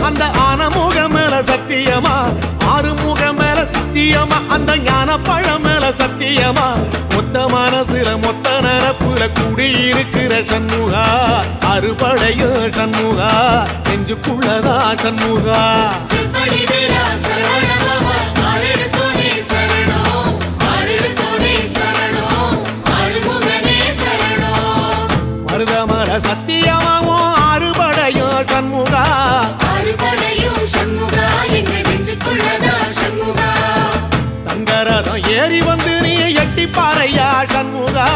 அந்த ஆனமுக மேல சத்தியமா, ஆறுமுக மேல சத்தியமா, அந்த ஞான பழம் மேல சத்தியமா, மொத்த மனசுல மொத்த நரப்புல கூடியிருக்கிற சண்முகா, அறுபடையோ சண்முகா, நெஞ்சுக்குள்ளதா சண்முகா. மருதமர சத்தியமாவோ அறுபடையோ சண்முகா, தங்கரதம் ஏறி வந்து நீ எட்டி பாறையா சண்முகா,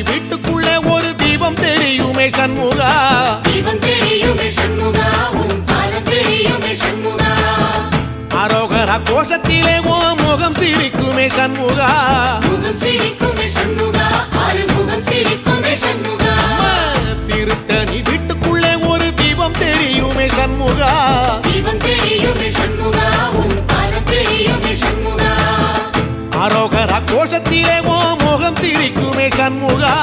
வீட்டுக்குள்ளே ஒரு தீபம் தெரியுமே சண்முகா, அரோகரா கோஷத்திலே ஓ முகம் சிரிக்குமே சண்முகா, திருத்தணி வீட்டுக்குள்ளே ஒரு தீபம் தெரியுமே சண்முகா, அரோகரா கோஷத்திலே ஓ முகம் சிரிக்குமே சண்முகா,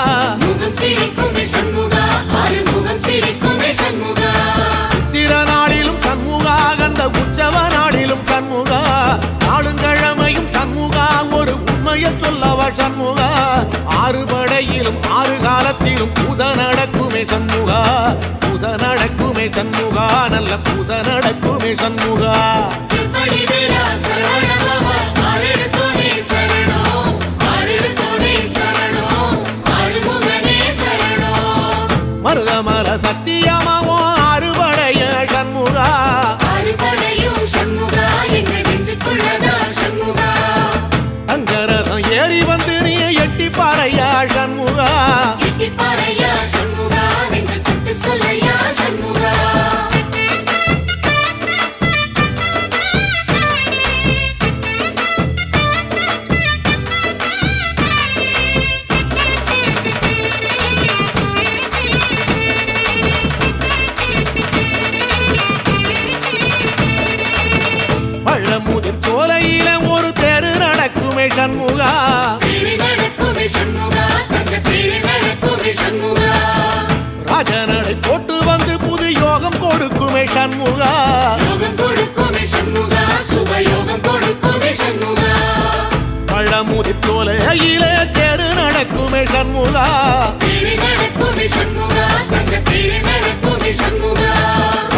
சித்திர நாளிலும் சண்முகா, கந்த உற்சவ நாளிலும் சண்முகா, நாளுங்கிழமையும் சண்முகா, ஒரு உண்மையை சொல்லவா சண்முகா, ஆறுபடையிலும் ஆறு காலத்திலும் பூச நடக்குமே சண்முகா, பூச நடக்குமே சண்முகா, நல்ல பூச நடக்குமே சண்முகா. மருதமர சத்தியமாவோ அறுபடைய சண்முகா, தங்கரதம் ஏறி வந்து நீ எட்டி பாறையா சண்முகா, பழமுதிர் சோலையில ஒரு தெரு நடக்குமே சண்முகா, ராஜனடை போட்டு வந்து புது யோகம் கொடுக்குமே சண்முகா, பழமுதிர் சோலையில தெரு நடக்குமே சண்முகா,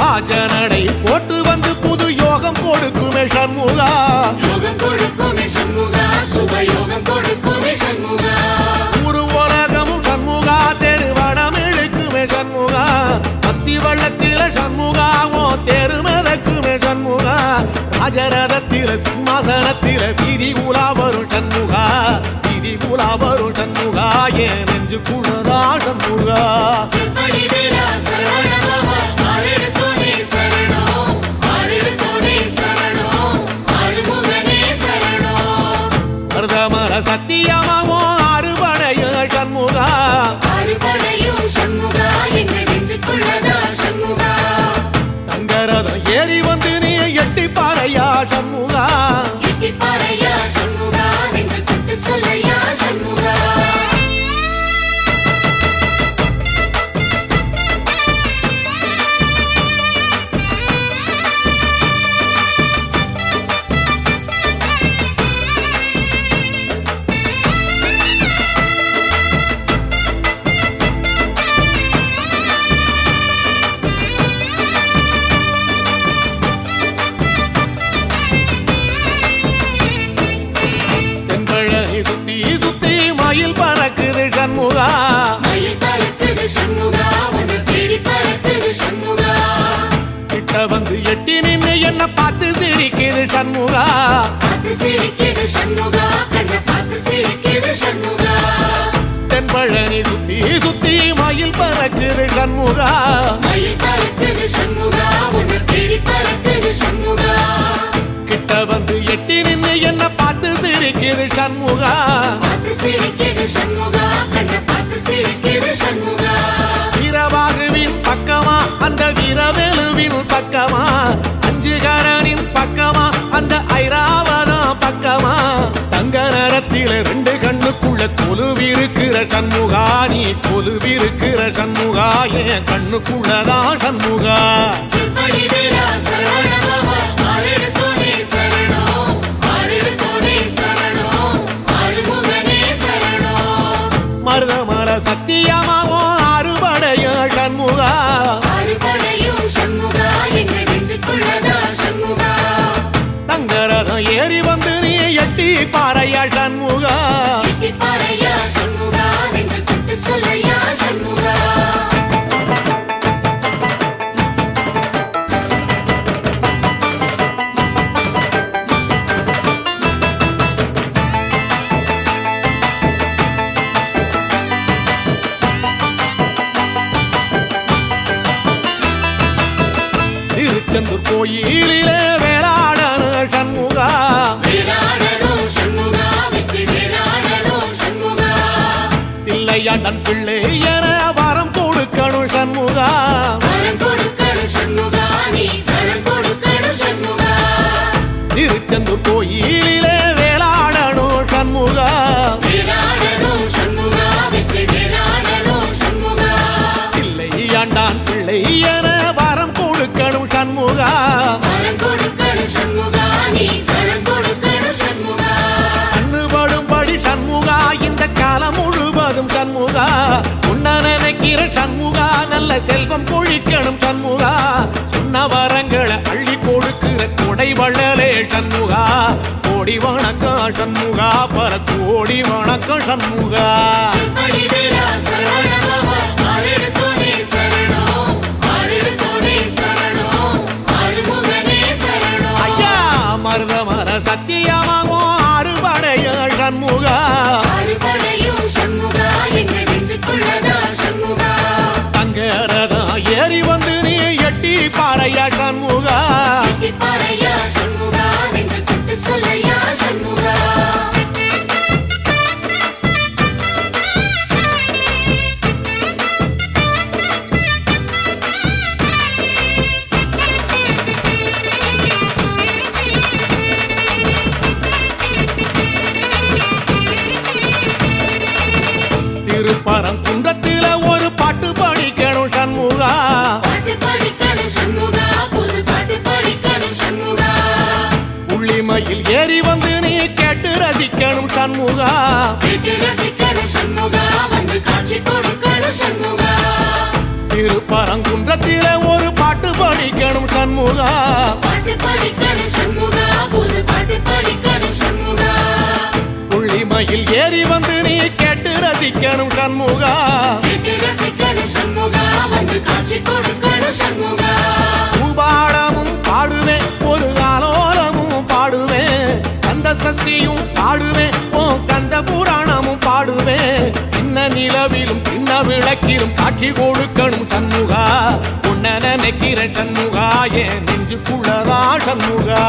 ராஜனடை போட்டு வந்து புது யோகம் கொடுக்குமே சண்முகா, ஒரு உலகமும் சண்முகா, தெருவடம் இழுக்குமே சண்முகா, பத்தி வள்ளத்தில சண்முகாவோ தெரு மதக்குமே சண்முகா, ராஜரதத்தில சிம்மாசனத்தில வீதி உலா வரும் சண்முகா, வீதி உலா வரும் சண்முகா, என் நெஞ்சுக்குள்ளதா சண்முகா. மருதமர சத்தியமாவோ அறுபடைய சண்முகா, தங்கரதம் ஏறி வந்து நீ எட்டி பாறையா சண்முகா, மயில் பறக்குது சண்முகா, கிட்ட வந்து எட்டி நின்று என்ன பார்த்து சிரிக்குது சண்முகா, தென்பழனி சுத்தி சுத்தி மயில் பறக்குது சண்முகா, கிட்ட வந்து எட்டி நின்னு என்ன பார்த்து சிரிக்குது சண்முகா. வீரபாகுவின் பக்கமா அந்த வீரவேலுவின் பக்கமா, அஞ்சுகரனின் பக்கமா அந்த ஐராவதம் பக்கமா, தங்க நேரத்தில ரெண்டு கண்ணுக்குள்ள கொலுவிருக்கிற சண்முகா, நீ கொலுவிருக்கிற சண்முகா, என் கண்ணுக்குள்ளதான் சண்முகா. மருதமர சத்தியமாவோ அறுபடைய சண்முகா, தங்கரதம் ஏறி வந்து நீ எட்டி பாறையா சண்முகா. திருச்செந்தூர் கோயிலிலே வேளாடன சண்முகா, தில்லையாண்டன் பிள்ளை என வரம் கொடுக்கணும் சண்முகா. திருச்செந்தூர் கோயிலிலே வேளாடணும் சண்முகா, தில்லையாண்டான் பிள்ளை என வரம் கொடுக்கணும் சண்முகா. கண்ணுபடும்படி சண்முகா இந்த காலம் முழுவதும் சண்முகா, உன்ன நினைக்கிற சண்முகா, நல்ல செல்வம் பொழிக்கணும் சண்முகா, சொன்ன வரங்களை அள்ளி கொடுக்கிற கொடை வள்ளலே சண்முகா. கோடி வணக்கம் சண்முகா, பல கோடி வணக்கம் சண்முகா. மருதமர சத்தியமாவோ அறுபடைய சண்முகா, தங்கரதம் ஏறி வந்து நீ எட்டி பாறையா சண்முகா. திருப்பரங்குன்றத்தில ஒரு பாட்டு படிக்கணும் சண்முகா, உள்ளிமையில் ஏறி வந்து நீ கேட்டு ரசிக்கணும் சண்முகா. திருப்பரங்குன்றத்தில ஒரு பாட்டு படிக்கணும் சண்முகா, உள்ளிமையில் ஏறி வந்து நீ கேட்டு ரசிக்கணும் சண்முகா. பூபாடமும் பாடுவேன் ஒரு ஆலோலமும் பாடுவேன், கந்த சஷ்டியும் பாடுவேன் ஓ கந்த புராணமும் பாடுவேன், சின்ன நிலவிலும் சின்ன விளக்கிலும் காட்சி கொடுக்கணும் சண்முகா, உன்ன நினைக்கிற சண்முகா, என் நெஞ்சுக்குள்ளதா சண்முகா.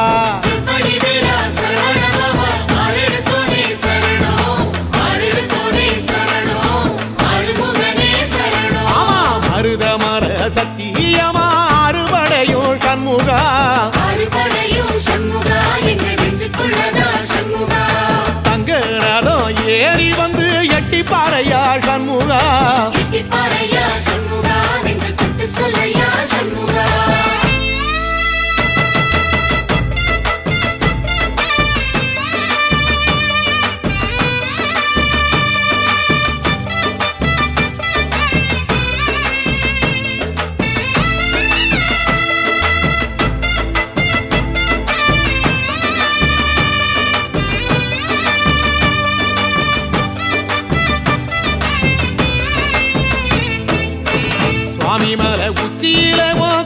மருதமர சத்தியமா அறுபடையோ சண்முகா, தங்கரதம் ஏறி வந்து எட்டி பாறையா சண்முகா. சுவாமிமலை உச்சியில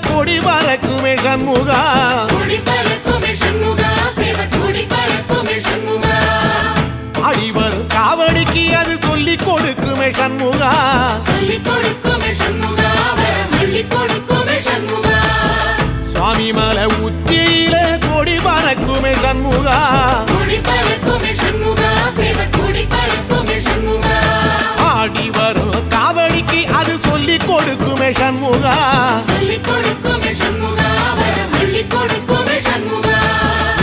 கொடி பறக்குமே சண்முகா, ஆடி வரும் காவடிக்கு அது சொல்லி கொடுக்குமே சண்முகா. சுவாமிமலை உச்சியில கொடி பறக்குமே சண்முகா, சண்முகா ஆடி வரும் காவடிக்கு அது சொல்லி கொடுக்குமே சண்முகா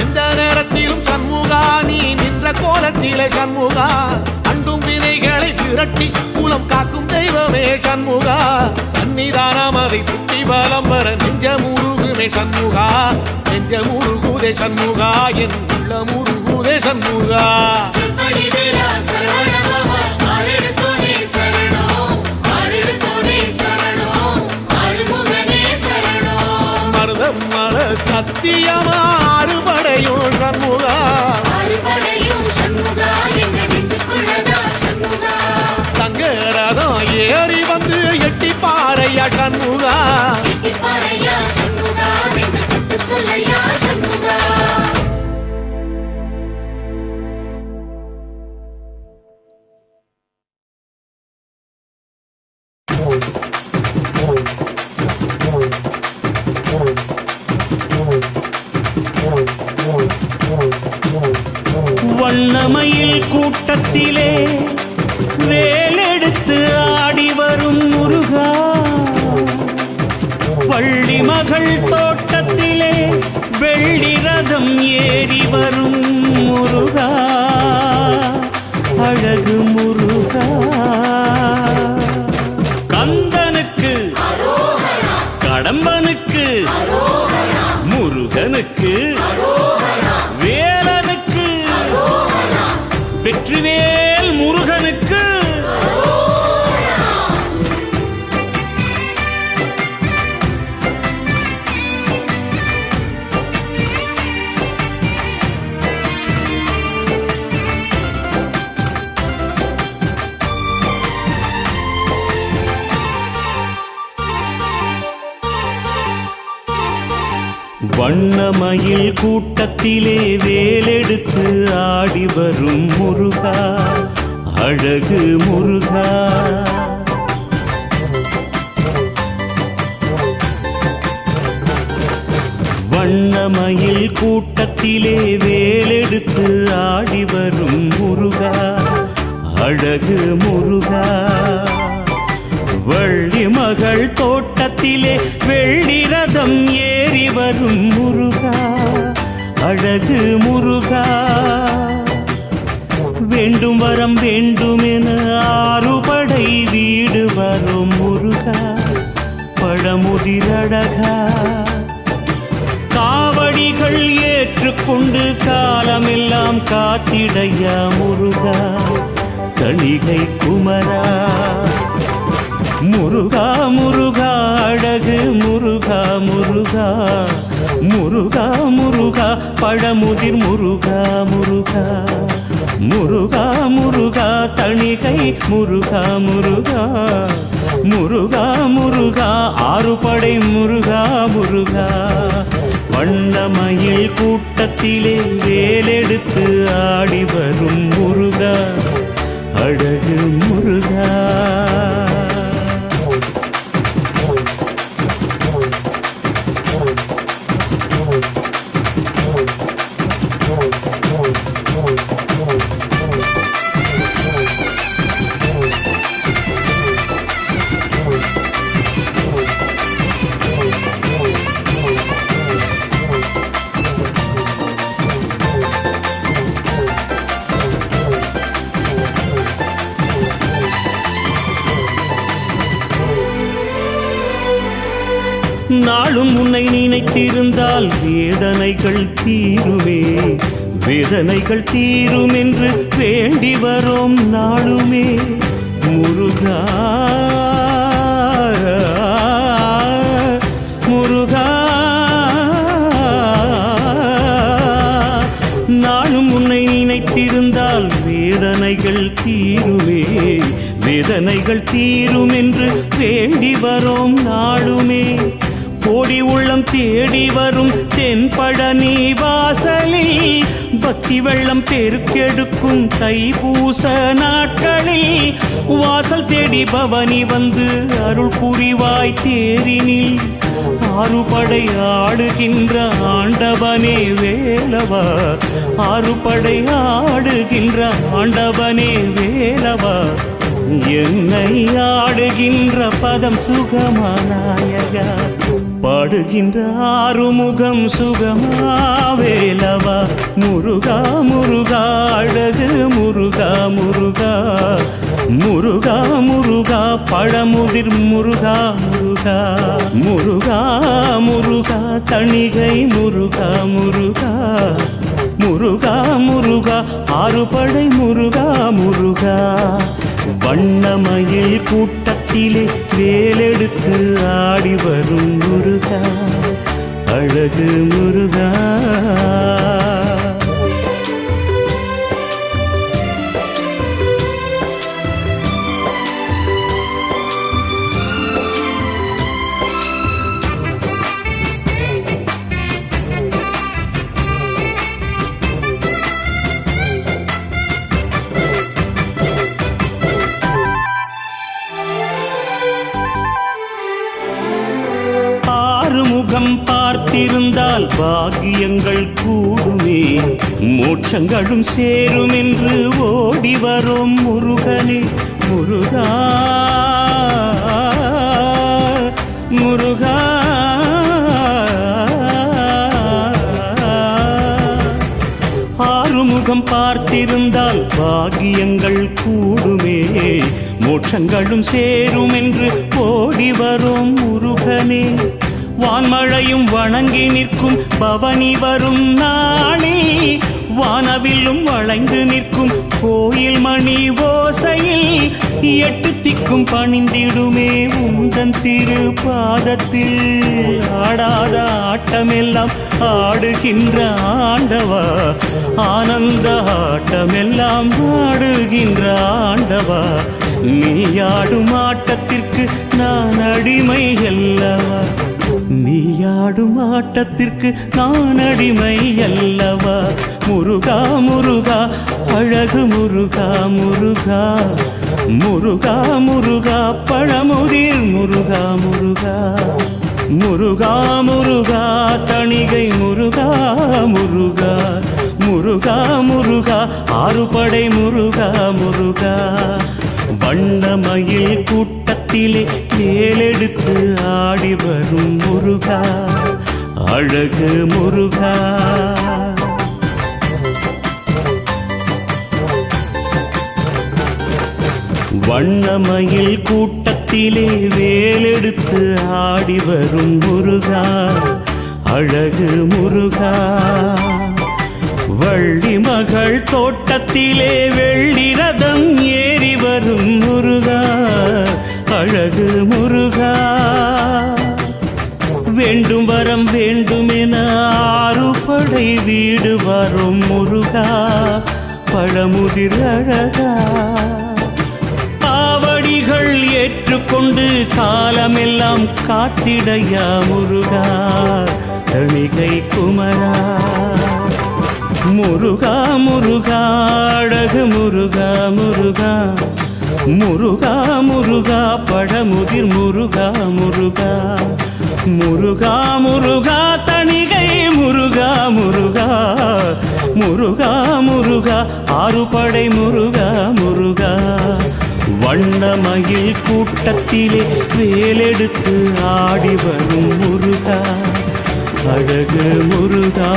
எந்த நேரத்திலும் சண்முகா நீ நின்ற கோலத்திலே சண்முகா அண்டும் வினைகளை விரட்டி குலம் காக்கும் தெய்வமே சண்முகா சன்னிதானம் அதை சுற்றி பலம் வர நெஞ்ச முருகுமே சண்முகா நெஞ்ச முருகுதே சண்முகா என் உள்ள முருகுதே சண்முகா மருதம் மல சத்தியமா அறுபடையும் சண்முகா தங்கரதம் ஏறி வந்து எட்டி பாறையா சண்முகா வண்ணமயில் கூட்டத்திலே வேலெடுத்து ஆடி வரும் முருகா வள்ளி மகள் தோட்டத்திலே வெள்ளி ரதம் ஏறி வரும் முருகா அழகு முருகா கந்தனுக்கு கடம்பனுக்கு முருகனுக்கு வேலனுக்கு வெற்றிவேல் முருகனுக்கு வண்ணமயில் கூட்டத்திலே வேலெடுத்து ஆடி வரும் முருகா அழகு முருகா வண்ணமயில் கூட்டத்திலே வேலெடுத்து ஆடி வரும் முருகா அழகு முருகா வள்ளி மகள் தோட்டத்திலே வெள்ளி ரதம் ஏறி வரும் முருகா அழகு முருகா வேண்டும் வரம் வேண்டுமென ஆறுபடை வீடு வரும் முருகா பழமுதிரழகா காவடிகள் ஏற்றுக்கொண்டு காலமெல்லாம் காத்திடையா முருகா தணிகை குமரா முருகா முருகா அழகு முருகா முருகா முருகா முருகா பழமுதிர் முருகா முருகா முருகா முருகா தணிகை முருகா முருகா முருகா முருகா ஆறுபடை முருகா முருகா வண்ணமயில் கூட்டத்திலே வேலெடுத்து ஆடி வரும் முருகா அழகு முருகா நாளும் உன்னை நினைத்திருந்தால் வேதனைகள் தீருமே வேதனைகள் தீரும் என்று வேண்டி வரோம் நாளுமே முருகா முருகா நாளும் உன்னை நினைத்திருந்தால் வேதனைகள் தீருமே வேதனைகள் தீரும் என்று வேண்டி வரோம் நாளுமே கோடி உள்ளம் தேடி வரும் தென்பழனி வாசலில் பக்தி வெள்ளம் பெருக்கெடுக்கும் தைப்பூச நாட்களில் வாசல் தேடி பவனி வந்து அருள் புரிவாய் தேரினில் ஆறுபடை ஆடுகின்ற ஆண்டவனே வேலவா ஆறுபடை ஆடுகின்ற ஆண்டவனே வேலவா என்னை ஆடுகின்ற பதம் சுகமானாயகா பாடுகின்ற ஆறுமுகம் சுகமா வேலவா முருகா முருகா அழகு முருகா முருகா முருகா முருகா பழமுதிர் முருகா முருகா முருகா முருகா தணிகை முருகா முருகா முருகா முருகா ஆறுபடை முருகா முருகா வண்ணமயில் கூட்டத்திலே வேலெடுத்து ஆடி வரும் முருகா அழகு முருகா முகம் பார்த்திருந்தால் பாக்கியங்கள் கூடுமே மோட்சங்களும் சேரும் என்று ஓடி வரும் முருகனே முருகா முருகா ஆறுமுகம் பார்த்திருந்தால் பாக்கியங்கள் கூடுமே மோட்சங்களும் சேரும் என்று ஓடி வரும் முருகனே வான்மழையும் வணங்கி நிற்கும் பவனி வரும் நாளில் வானவில்லும் வளைந்து நிற்கும் கோயில் மணி ஓசையில் எட்டு திக்கும் பணிந்திடுமே உந்தன் திரு பாதத்தில் ஆடாத ஆட்டமெல்லாம் ஆடுகின்ற ஆண்டவா ஆனந்த ஆட்டமெல்லாம் ஆடுகின்ற ஆண்டவா நீ ஆடும் ஆட்டத்திற்கு நான் அடிமை அல்லவா நீயாடும் ஆட்டத்திற்கு நான் அடிமை அல்லவா முருகா முருகா அழகு முருகா முருகா முருகா முருகா பழமுதிர் முருகா முருகா முருகா முருகா தணிகை முருகா முருகா முருகா முருகா ஆறுபடை முருகா முருகா வண்ணமயில் கூட்டத்திலே மேலெடுத்து ஆடி வரும் முருகா அழகு முருகா வண்ணமயில் கூட்டத்திலே வேலெடுத்து ஆடி வரும் முருகா அழகு முருகா வள்ளி மகள் தோட்டத்திலே வெள்ளி ரதம் ஏறி வரும் முருகா அழகு முருகா வேண்டும் வரம் வேண்டுமென ஆறுபடை வீடு வரும் முருகா பழமுதிர் அழகா ஆவடிகள் ஏற்றுக்கொண்டு காலமெல்லாம் காத்திடையா முருகா தணிகை குமரா முருகா முருகா அழகு முருகா முருகா முருகா முருகா பழமுதிர் முருகா முருகா முருகா முருகா தணிகை முருகா முருகா முருகா முருகா ஆறுபடை முருகா முருகா வண்ணமயில் கூட்டத்திலே வேலெடுத்து ஆடி வரும் முருகா அழகு முருகா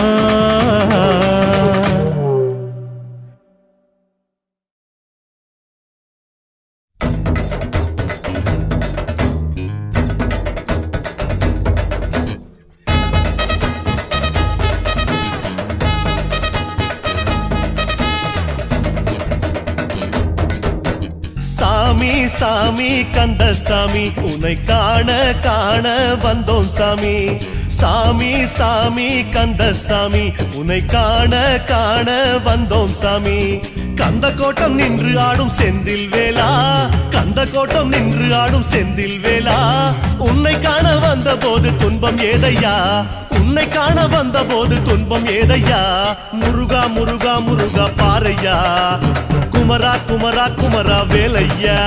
சாமி சாமி கந்தசாமி உன்னை காண காண வந்தோம் சாமி சாமி சாமி கந்தசாமி உன்னை காண காண வந்தோம் சாமி கந்த கோட்டம் நின்று ஆடும் செந்தில் வேலா கந்த கோட்டம் நின்று ஆடும் செந்தில் வேலா உன்னை காண வந்த போது துன்பம் ஏதையா உன்னை காண வந்த போது துன்பம் ஏதையா முருகா முருகா முருகா பாரையா குமரா குமரா குமரா வேலையா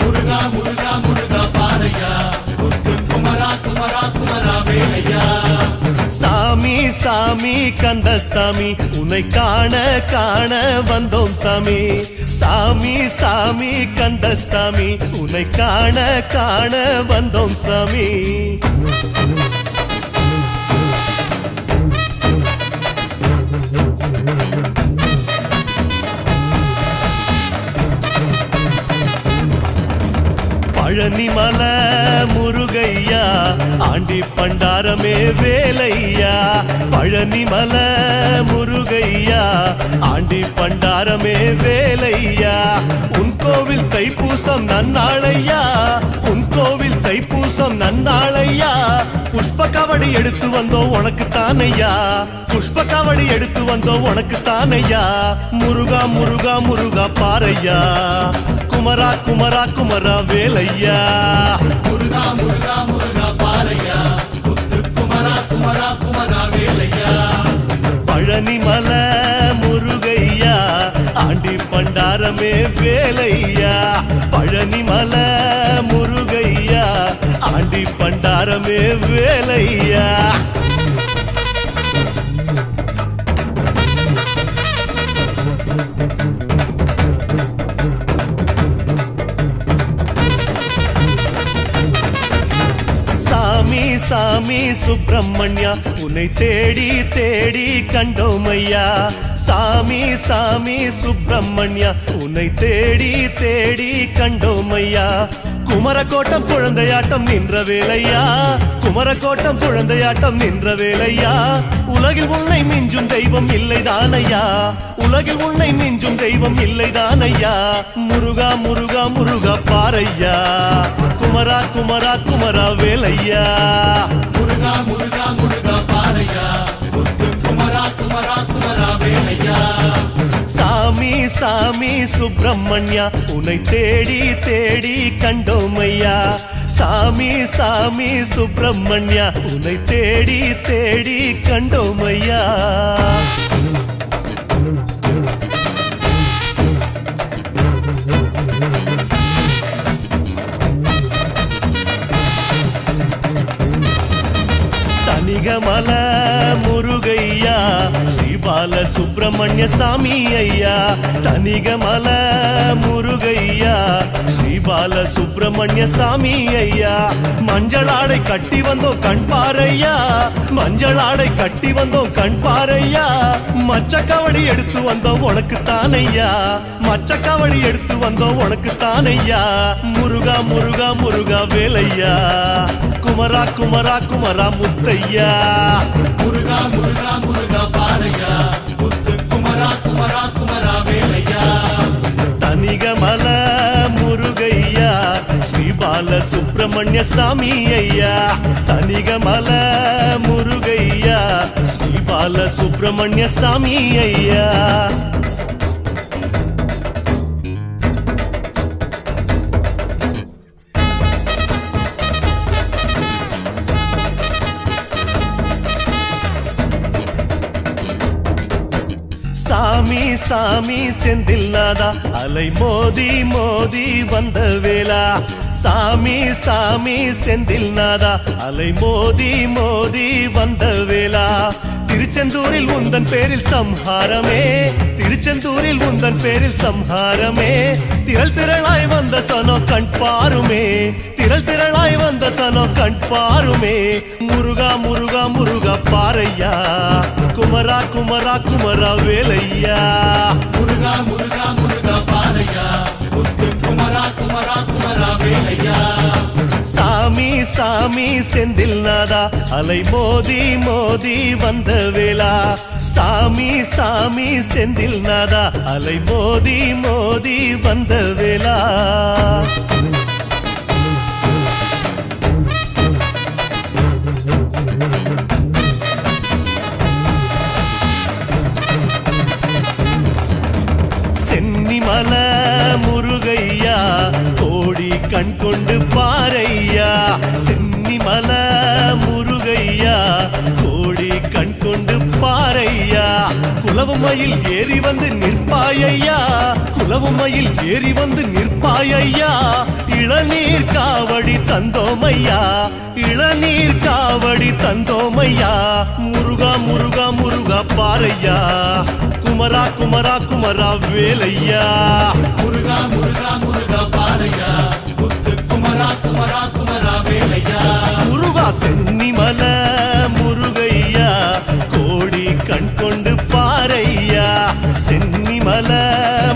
முருகா முருகா முருகா பாரையா குமரா குமரா குமரா வேலையா சாமி சாமி கந்த சாமி உன்னை காண காண வந்தோம் சாமி சாமி சாமி கந்த சாமி உன்னை காண காண வந்தோம் சாமி பழனிமல முருகையா ஆண்டி பண்டாரமே வேலையா பழனிமல முருகையா ஆண்டி பண்டாரமே வேலையா உன் கோவில் தைப்பூசம் நன்னாளையா உன் கோவில் தைப்பூசம் நன்னாளையா புஷ்ப கவடி எடுத்து வந்தோம் உனக்கு தானையா புஷ்ப கவடி எடுத்து வந்தோம் உனக்கு தானையா முருகா முருகா முருகா பாரையா குமரா குமரா குமரா வேலையா முருகா முருகா முருகா பாரையா குமரா குமரா குமரா வேலையா பழனிமல முருகையா ஆண்டி பண்டாரமே வேலையா பழனிமல முருகையா ஆண்டி பண்டாரமே வேலையா சாமி சாமி சுப்பிரமணியா உன்னை தேடி தேடி கண்டோமையா சாமி சாமி சுப்பிரமணியா உன்னை தேடி தேடி கண்டோமையா குமரக்கோட்டம் குழந்தையாட்டம் நின்ற வேலையா குமரக்கோட்டம் குழந்தையாட்டம் நின்ற வேலையா உலகில் உன்னை மிஞ்சும் தெய்வம் இல்லைதானையா உலகில் உன்னை மிஞ்சும் தெய்வம் இல்லைதானையா முருகா முருகா முருகா பாரையா குமரா குமரா குமரா வேலையா முருகா முருகா முருகா பாரையா குமரா குமரா குமரா வேலையா சாமி சாமி சுப்பிரமணியா உன்னை தேடி தேடி கண்டோமையா சாமி சாமி சுப்பிரமணியா உன்னை தேடி தேடி கண்டோமையா தனிகமல முருகையா ஸ்ரீபால சுப்பிரமணிய சாமி ஐயா தனிகமல முருகையா ஸ்ரீபால சுப்பிரமணிய சாமி ஐயா மஞ்சளாடை கட்டி வந்தோம் கண் பாரையா மஞ்சளாடை கட்டி வந்தோம் கண் பாரையா மச்சக்கவடி எடுத்து வந்தோம் உனக்கு தானையா மச்சக்கவடி எடுத்து வந்தோம் உனக்கு தானையா முருகா முருகா முருகா வேலையா குமரா குமரா குமரா முத்தையா முருகா முருகா முருகா பாரையா குமரா குமரா குமரா வேலையா தனிகமல முருகையா ஸ்ரீபால சுப்பிரமணிய சாமி ஐயா தனிகமல முருகையா ஸ்ரீபால சுப்பிரமணிய சாமி ஐயா சாமி சாமி செந்தில் நாதா அலை மோதி மோதி வந்த வேளா சாமி சாமி செந்தில் நாதா அலை மோதி மோதி வந்த வேளா திருச்செந்தூரில் உந்தன் பேரில் சம்ஹாரமே திருச்செந்தூரில் உந்தன் பேரில் சம்ஹாரமே திரள் திரளாய் வந்த சனோ கண் பாருமே திரள் திரளாய் வந்த சனோ கண் பாருமே முருகா முருகா முருகா பாரையா குமரா குமரா குமரா வேலையா முருகா முருகா முருகா பாரையா குமரா குமரா குமரா வேலையா சாமி சாமி செந்தில் நாதா அலை மோதி மோதி வந்த வேளா சாமி சாமி செந்தில் நாதா அலை மோதி மோதி வந்த வேளா கண் கொண்டு பாரையா சென்னிமல முருகையா கோடி கண் கொண்டு பாரையா குலவுமையில் ஏறி வந்து நிற்பாயையா குலவுமையில் ஏறி வந்து நிற்பாயையா இளநீர் காவடி தந்தோமையா இளநீர் காவடி தந்தோமையா முருகா முருகா முருகா பாரையா குமரா குமரா குமரா வேலையா முருகா முருகா முருகா பாரையா முத்து குமரா குமரா குமரா வேலையா முருகா சென்னிமல முருகையா கோடி கண் கொண்டு பாரையா சென்னிமல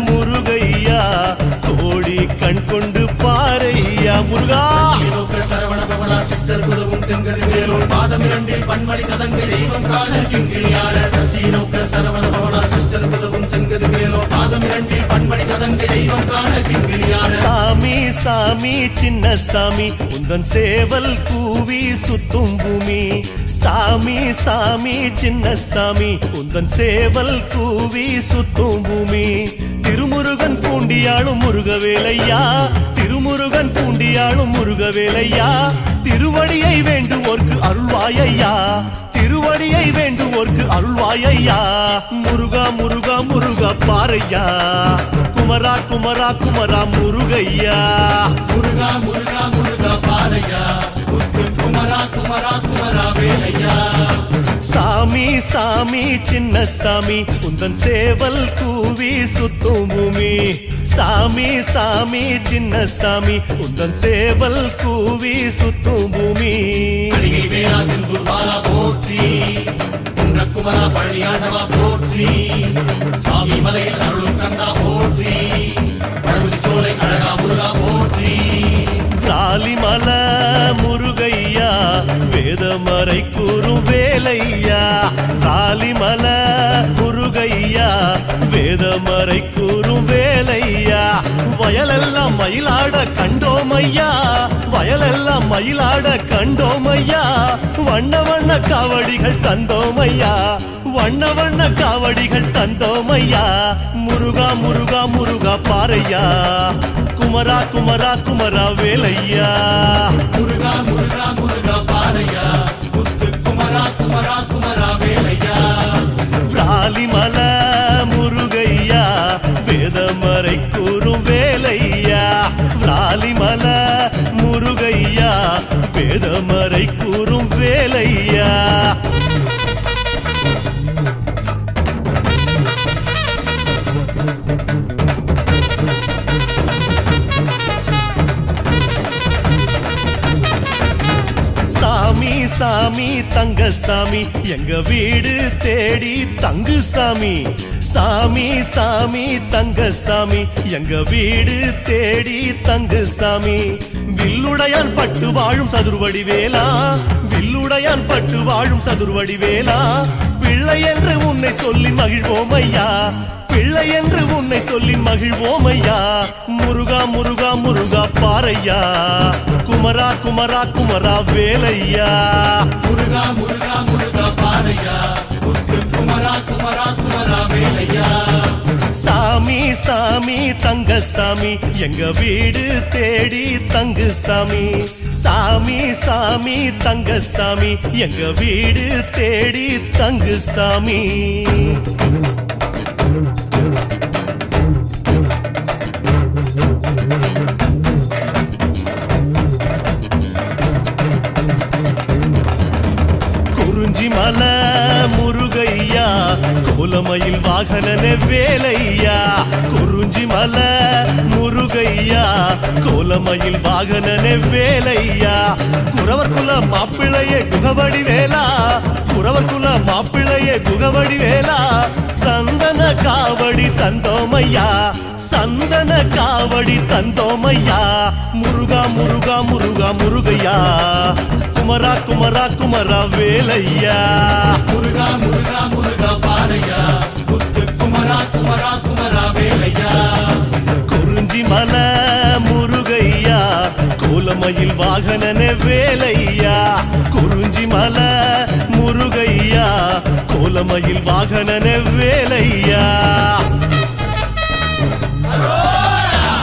முருகையா கோடி கண் கொண்டு பாரையா முருகா சரவண பவளா சிஸ்டர் குலவும் செங்கது வேலூர் பாதம் இரண்டில் பன்மணி சதங்கை தெய்வம் காண கிங்கிணியாட ஸ்ரீநோக்க சரவண பவளா சிஸ்டர் குலவும் செங்கது வேலூர் பாதம் இரண்டில் பன்மணி சதங்கை தெய்வம் காண கிங்கிணியாட சாமி சாமி சின்ன சாமி உந்தன் சேவல் கூவி சுத்தும் பூமி சாமி சாமி சின்ன சாமி உந்தன் சேவல் கூவி சுத்தும் பூமி திருமுருகன் பூண்டியாளும் முருகவேலையா திருமுருகன் பூண்டியாளும் முருகவேலையா திருவடியை வேண்டுவோர்க்கு அருள்வாயையா திருவடியை வேண்டுவோர்க்கு அருள்வாயையா முருகா முருகா முருகா பாரையா குமரா குமரா குமரா முருகையா முருகா முருகா முருகா பாரையா முத்து குமரா குமரா குமரா வேலையா சாமி சாமி சின்ன சாமி உந்தன் சேவல் கூவி சுத்தும் பூமி சாமி சாமி சின்ன சாமி உந்தன் சேவல் கூவி சுத்தும் பூமி அடிகை வேளா சிந்தூர் பாலா போற்றி குமரா பழனியாண்டவா போற்றி சாமி மலையில் அருளும் கந்தா போற்றி பழமுதி சோலை அழகா முருகா போற்றி ராலிமல முருகையா வேதமறை கூறும் வேலையா ராலிமல முருகையா வேதமறை கூறும் வேலையா வயலெல்லாம் மயிலாட கண்டோமையா வயலெல்லாம் மயிலாட கண்டோமையா வண்ண வண்ண காவடிகள் தந்தோமையா வண்ண வண்ண காவடிகள் தந்தோமையா முருகா முருகா முருகா பாரையா குமரா குமரா குமரா வேலையா முருகா முருகா முருகா பாரையா முத்து குமரா குமரா குமரா வேலையா ராலிமல முருகையா வேதமறை கூறும் வேலையா ராலிமல முருகையா வேதமறை கூறும் வேலையா சாமி சாமி தங்க சாமி எங்க வீடு தேடி தங்கு சாமி சாமி சாமி தங்க சாமி எங்க வீடு தேடி தங்கு சாமி வில்லுடையான் பட்டு வாழும் சதுர்வடி வேலா வில்லுடையான் பட்டு வாழும் சதுர்வடி வேலா பிள்ளை என்று உன்னை சொல்லி மகிழ்வோம் ஐயா பிள்ளை என்று உன்னை சொல்லி மகிழ்வோம் ஐயா முருகா முருகா முருகா பாரையா குமரா குமரா குமரா வேலையா முருகா முருகா முருகா பாரையா முத்து குமரா குமரா குமரா வேலையா சாமி சாமி தங்க சாமி எங்க வீடு தேடி தங்கு சாமி சாமி சாமி தங்க சாமி எங்க வீடு தேடி தங்கு சாமி குறிஞ்சிமல முருகையா கோலமயில் வாகனனே வேலையா குறிஞ்சிமல முருகையா கோலமயில் வாகனனே வேலையா குறவர் குல மாப்பிள்ளையே குகவடி வேலா குறவர் குல மாப்பிள்ளையே குகவடி வேலா சந்தன காவடி தந்தோமையா சந்தன காவடி தந்தோமையா முருகா முருகா முருகா முருகையா குமரா குமரா குமரா வேலையா முருகா முருகா முருகா பாரையா முத்து குமரா குமரா குமரா வேலையா குறிஞ்சிமல முருகையா கோலமயில் வாகனனே வேலையா குறிஞ்சிமல முருகையா கோலமயில் வாகனனே வேலையா அரோரா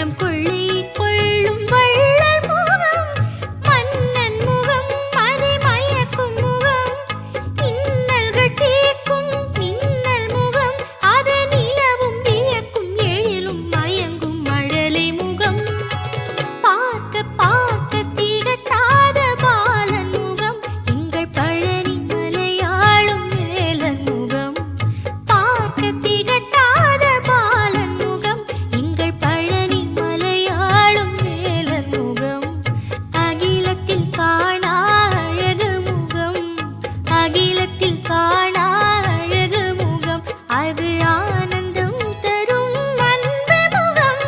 உள்ளம் கொள்ளை கொள்ளும் வள்ளல் முகம் மன்னன் முகம் அதை மயக்கும் முகம் இன்னல்கள் தீர்க்கும் மின்னல் முகம் அது நிலவும் வியக்கும் எழிலும் மயங்கும் மழலை முகம் பார்க்க பார்க்க திகட்டாத பாலன் முகம் எங்கள் பழனி மலையாளும் வேலன் முகம் பார்க்க திகட்டாத பாலன் முகம் எங்கள் பழனி மலையாளும் வேலன் முகம் அகிலத்தில் காணா அழகு முகம் அகிலத்தில் காணா அழகு முகம் அது ஆனந்தம் தரும் அன்பு முகம்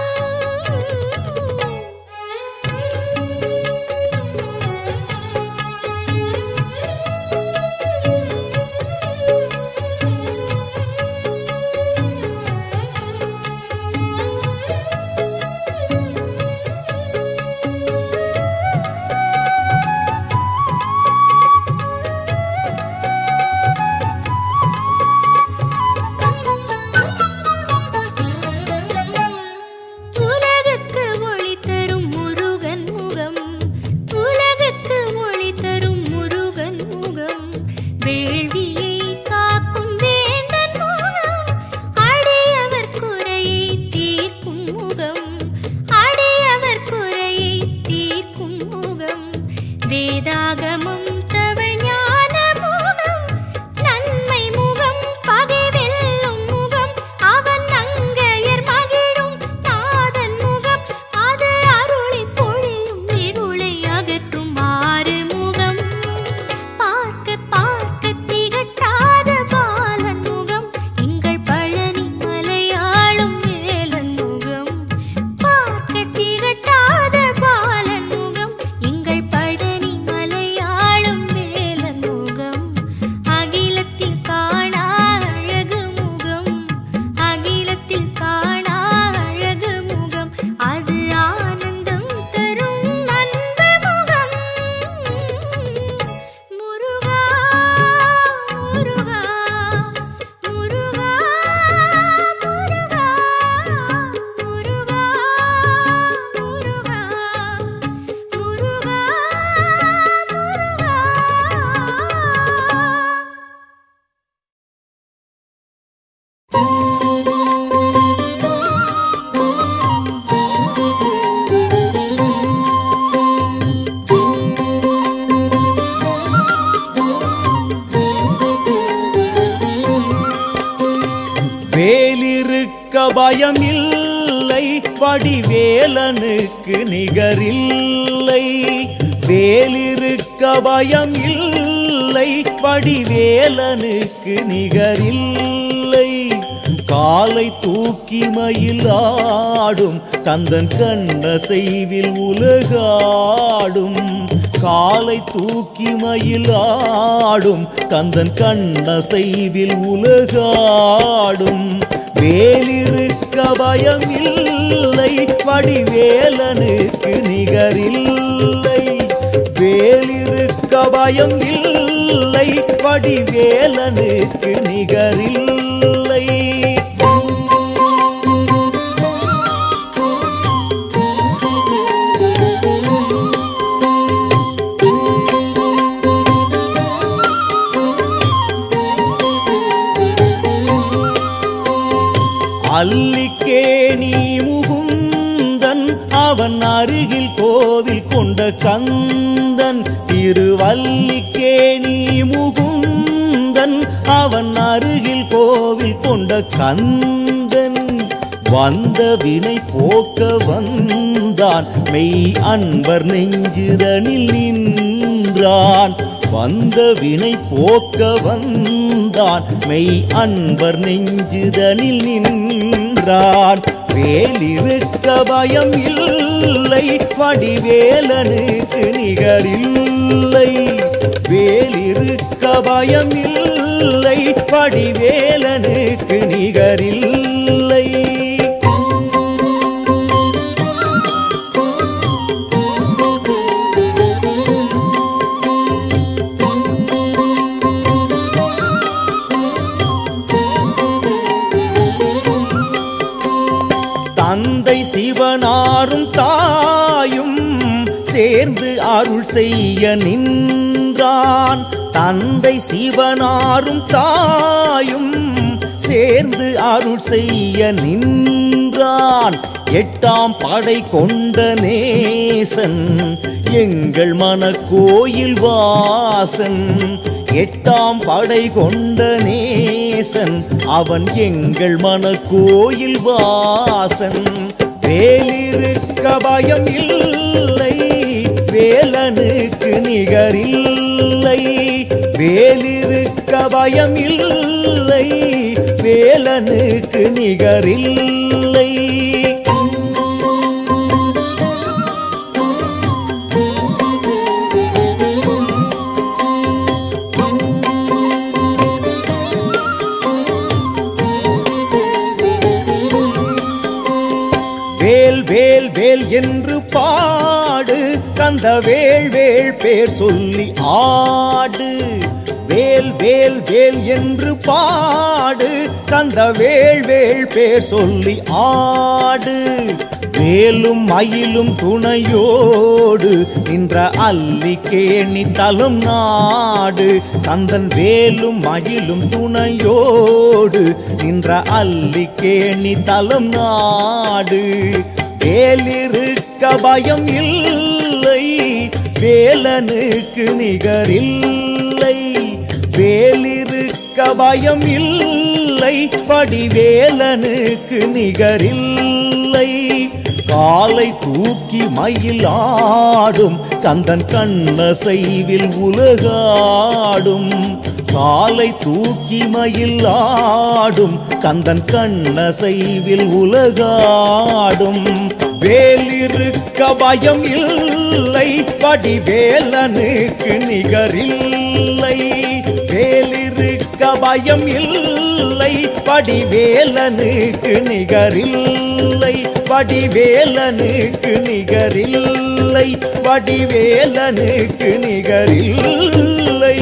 உலகுக்கு ஒளி தரும் முருகன் முகம் உலகுக்கு ஒளி தரும் முருகன் முகம் வேள்வியை காக்கும் வேந்தன் முகம் அடியவர் குறையை தீர்க்கும் முகம் அடியவர் குறையை தீர்க்கும் முகம் வேதாகமம் தவழ் ஞான முகம் நன்மை முகம் பகை வெல்லும் முகம் அவன் நங்கையர் மகிழும் நாதன் முகம் அது அருளை பொழியும் இருளை அகற்றும் ஆறு முகம் பார்க்க பார்க்க திகட்டாத பாலன் முகம் எங்கள் பழனி மலையாளும் வேலன் முகம் பார்க்க திகட்டாத பாலன் முகம் எங்கள் பழனி மலையாளும் வேலன் முகம் அகிலத்தில் காணா அழகு முகம் அகிலத்தில் காணா அழகு முகம் அது ஆனந்தம் தரும் அன்பு முகம் முருகா முருகா முருகா முருகா முருகா முருகா முருகா வேலிருக்க பயமில்லை வடிவேலனுக்கு நிகரில்லை வேலிருக்க பயமில்லை வடிவேலனுக்கு நிகரில்லை காலை தூக்கி மயிலாடும் கந்தன் கண்ண செய்வில் உலகாடும் காலை தூக்கி மயிலாடும் கந்தன் கண்ண செய்வில் உலகாடும் வேலிருக்க பயமில்லை வடிவேலனுக்கு நிகரில்லை வேலிருக்க பயமில்லை வடிவேலனுக்கு நிகரில்லை அல்லிக்கேணி முகுந்தன் அவன் அருகில் கோவில் கொண்ட கந்தன் திருவல்லிக்கேணி முகுந்தன் அவன் அருகில் கோவில் கொண்ட கந்தன் வந்த வினை போக்க வந்தான் மெய் அன்பர் நெஞ்சுதனில் நின்றான் வந்த வினை போக்க வந்தான் மெய் அன்பர் நெஞ்சுதனில் நின்றான் வேலிருக்க பயம் இல்லை வடிவேலனுக்கு நிகரில்லை வேலிருக்க பயம் இல்லை வடிவேலனுக்கு நிகரில்லை தந்தை சிவனா சிவனாரும் தாயும் சேர்ந்து அருள் செய்ய நின்றான். தந்தை சிவனாரும் தாயும் சேர்ந்து அருள் செய்ய நின்றான். எட்டாம் படை கொண்ட நேசன் எங்கள் மனக்கோயில் வாசன். எட்டாம் படை கொண்ட நேசன் அவன் எங்கள் மனக்கோயில் வாசன். வேலிருக்க பயம் இல்லை, வேலனுக்கு நிகரில்லை. வேலிருக்க பயம் இல்லை, வேலனுக்கு நிகரில்லை. வேல் வேல் வேல் என்று பாடு, கந்த வேள் வேள் பேர் சொல்லி ஆடு. வேல் வேல் வேல் என்று பாடு, கந்த வேள் வேள் பேர் சொல்லி ஆடு. வேலும் மயிலும் துணையோடு நின்ற அல்லிக்கேணி தலம் நாடு. கந்தன் வேலும் மயிலும் துணையோடு நின்ற அல்லிக்கேணி தலம் நாடு. வேலிருக்க பயம் இல்லை, வேலனுக்கு நிகரில்லை. வேலிருக்க பயம் இல்லை, படிவேலனுக்கு நிகரில்லை. காலை தூக்கி மயிலாடும் கந்தன் கண்ணசைவில் உலகாடும். காலை தூக்கி மயிலாடும் கந்தன் கண்ணசைவில் உலகாடும். வேலிருக்க பயம் இல்லை, படிவேலனுக்கு நிகரில்லை. வேலிருக்க பயம் இல்லை, படிவேலனுக்கு நிகரில்லை. வடிவேலனுக்கு நிகரில்லை, வடிவேலனுக்கு நிகரில்லை.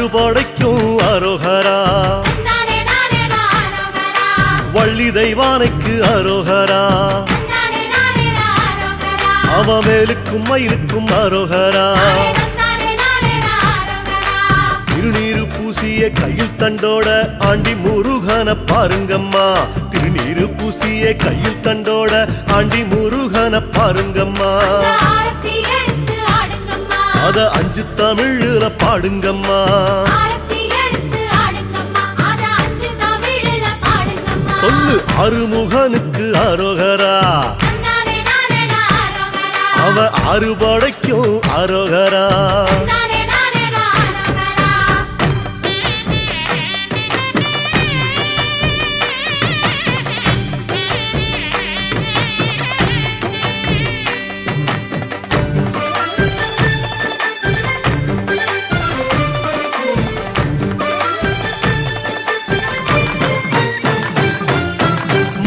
அறுபடைக்கும் அரோகரா நானே நானே ஆரோகரா வள்ளி தெய்வானைக்கு அரோகரா நானே நானே ஆரோகரா அவ மேலுக்கும் மயிலுக்கும் அரோகரா நானே நானே ஆரோகரா திருநீரு பூசிய கையில் தண்டோட ஆண்டி முருகன பாருங்கம்மா திருநீரு பூசிய கையில் தண்டோட ஆண்டி முருகன பாருங்கம்மா ஆரத்தி எடுத்து ஆடுங்கம்மா அத 5 தமிழ்ல பாடுங்கம்மா ஆரத்தி எடுத்து ஆடுங்கம்மா அத 5 தமிழ்ல பாடுங்கம்மா சொல்லு அருமுகனுக்கு அரோகரா நானே நானே ஆரோகரா அவ அறுபடைக்கும் அரோகரா நானே நானே ஆரோகரா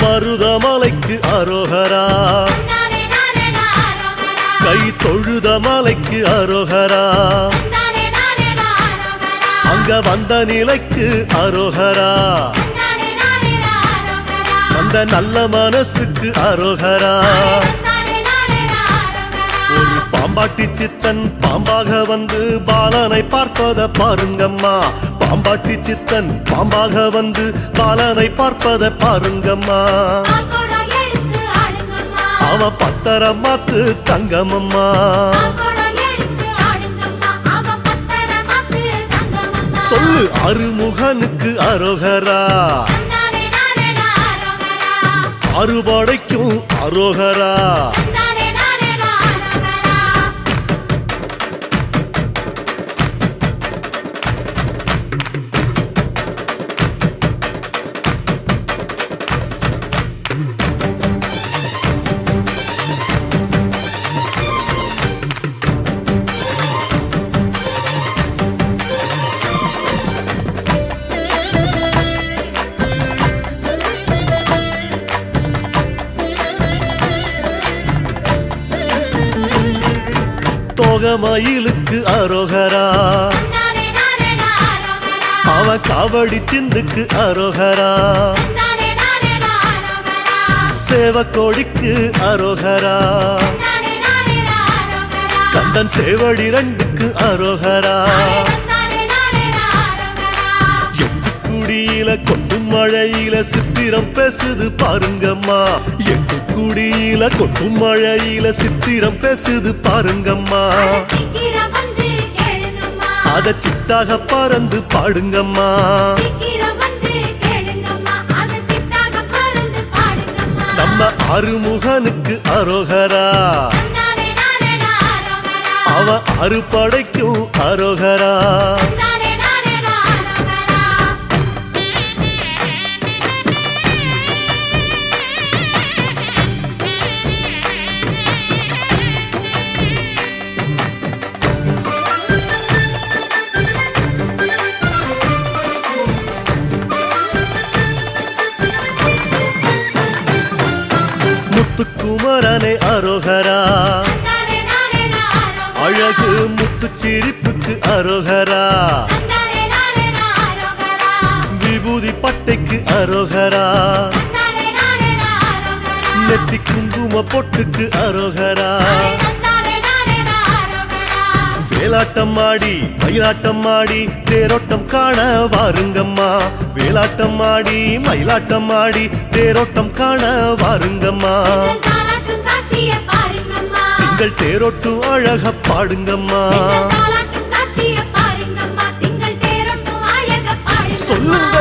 மருதமலைக்கு அரோகரா நானே நானே ஆரோகரா கை தொழுத மலைக்கு அரோகரா நானே நானே ஆரோகரா அங்க வந்த நிலைக்கு அரோகரா நானே நானே ஆரோகரா அந்த நல்ல மனசுக்கு அரோகரா நானே நானே ஆரோகரா ஒரு பாம்பாட்டி சித்தன் பாம்பாக வந்து பாலனை பார்ப்பத பாருங்கம்மா பாம்பாட்டி சித்தன் பாம்பாக வந்து பாலனை பார்ப்பத பாருங்கம்மா ஆகோட எடுத்து ஆடுங்கம்மா அவ பத்தரமாத்து தங்கமம்மா ஆகோட எடுத்து ஆடுங்கம்மா அவ பத்தரமாத்து தங்கம்மா சொல்லு அருமுகனுக்கு அரோகரா நானே நானே ஆரோகரா அறுபடைக்கும் அரோகரா நானே நானே ஆரோகரா தோகமயிலுக்கு அரோகரா நானே நானே ஆரோகரா அவ காவடி சிந்துக்கு அரோகரா நானே நானே ஆரோகரா சேவக்கோடிக்கு அரோகரா நானே நானே ஆரோகரா கந்தன் சேவடி 2க்கு அரோகரா நானே நானே ஆரோகரா எட்டுக்குடியில கொட்டும் மழையில சித்திரம் பேசுது பாருங்கம்மா எட்டுக்குடியில கொட்டும் மழையில சித்திரம் பேசுது பாருங்கம்மா சீக்கிரம் வந்து கேளுங்கம்மா அத சித்தாக பறந்து பாடுங்கம்மா சீக்கிரம் வந்து கேளுங்கம்மா அத சித்தாக பறந்து பாடுங்கம்மா நம்ம அருமுகனுக்கு அரோகரா நானே நானே ஆரோகரா அவ அறுபடைக்கும் அரோகரா நானே நானே ஆரோகரா முத்துக்குமரனே அரோகரா நானே நானே ஆரோகரா அழகு முத்துச்சிரிப்புக்கு அரோகரா நானே நானே ஆரோகரா விபூதி பட்டைக்கு அரோகரா நானே நானே ஆரோகரா நெத்தி குங்கும பொட்டுக்கு அரோகரா நானே நானே ஆரோகரா வேலாட்டம் ஆடி மயிலாட்டம் ஆடி தேரோட்டம் காண வாருங்கம்மா வேலாட்டம் ஆடி மயிலாட்டம் ஆடி தேரோட்டம் காண வாருங்கம்மா தாலாட்டும் காட்சியை பாருங்கம்மா திங்கள் தேரோட்டும் அழக பாடுங்கம்மா தாலாட்டும் காட்சியை பாருங்கம்மா திங்கள் தேரோட்டும் அழக பாடுங்கம்மா சொல்லுங்க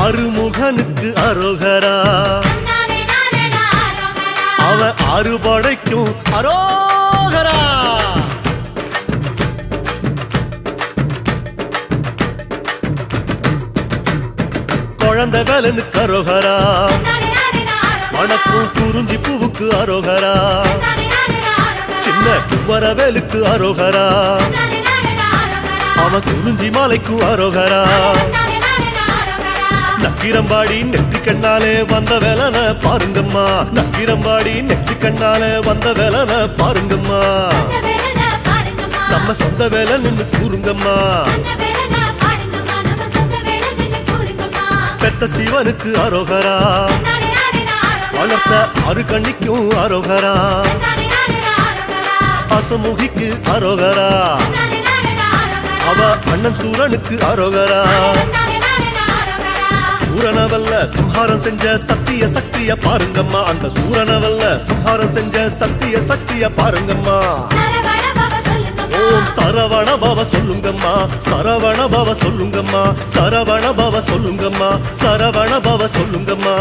அருமுகனுக்கு அரோகரா நானே நானே ஆரோகரா அவ அறுபடைக்கும் அரோகரா குழந்தை வேலனுக்கு அரோகரா நானே நானே ஆரோகரா வணக்கம் குறிஞ்சி பூவுக்கு அரோகரா நானே நானே ஆரோகரா சின்ன குமரவேலுக்கு அரோகரா நானே நானே ஆரோகரா அவன் குறிஞ்சி மாலைக்கு அரோகரா நானே நானே ஆரோகரா நக்கிரம்பாடி நெற்றி கண்ணாலே வந்த வேலன பாருங்கம்மா நக்கிரம்பாடி நெற்றி கண்ணாலே வந்த வேலன பாருங்கம்மா அந்த வேலன பாருங்கம்மா நம்ம சொந்த வேலை நின்னு கூறுங்கம்மா அந்த வேலன பாருங்கம்மா சித்த சிவனுக்கு அரோகரா வளர்த்த அரு கண்ணிக்கும் அரோகரா அசமுகிக்கு அரோகரா அவ அண்ணன் சூரனுக்கு அரோகரா சூரனவல்ல சம்ஹாரம் செஞ்ச சத்திய சக்திய பாருங்கம்மா அந்த சூரனவல்ல சம்ஹாரம் செஞ்ச சத்திய சக்திய பாருங்கம்மா ஓம் சரவண பவ சொல்லுங்கம்மா சரவண பவ சொல்லுங்கம்மா சரவண பவ சொல்லுங்கம்மா சரவண பவ சொல்லுங்கம்மா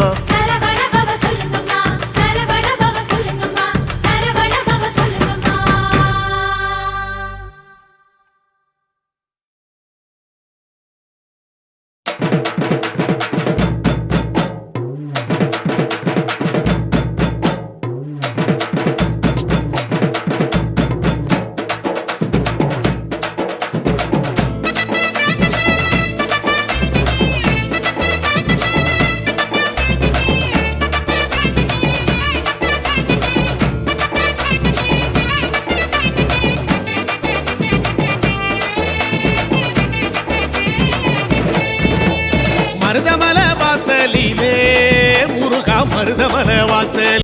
மருதமல வாசலிலே முருகா மருதமல வாசல்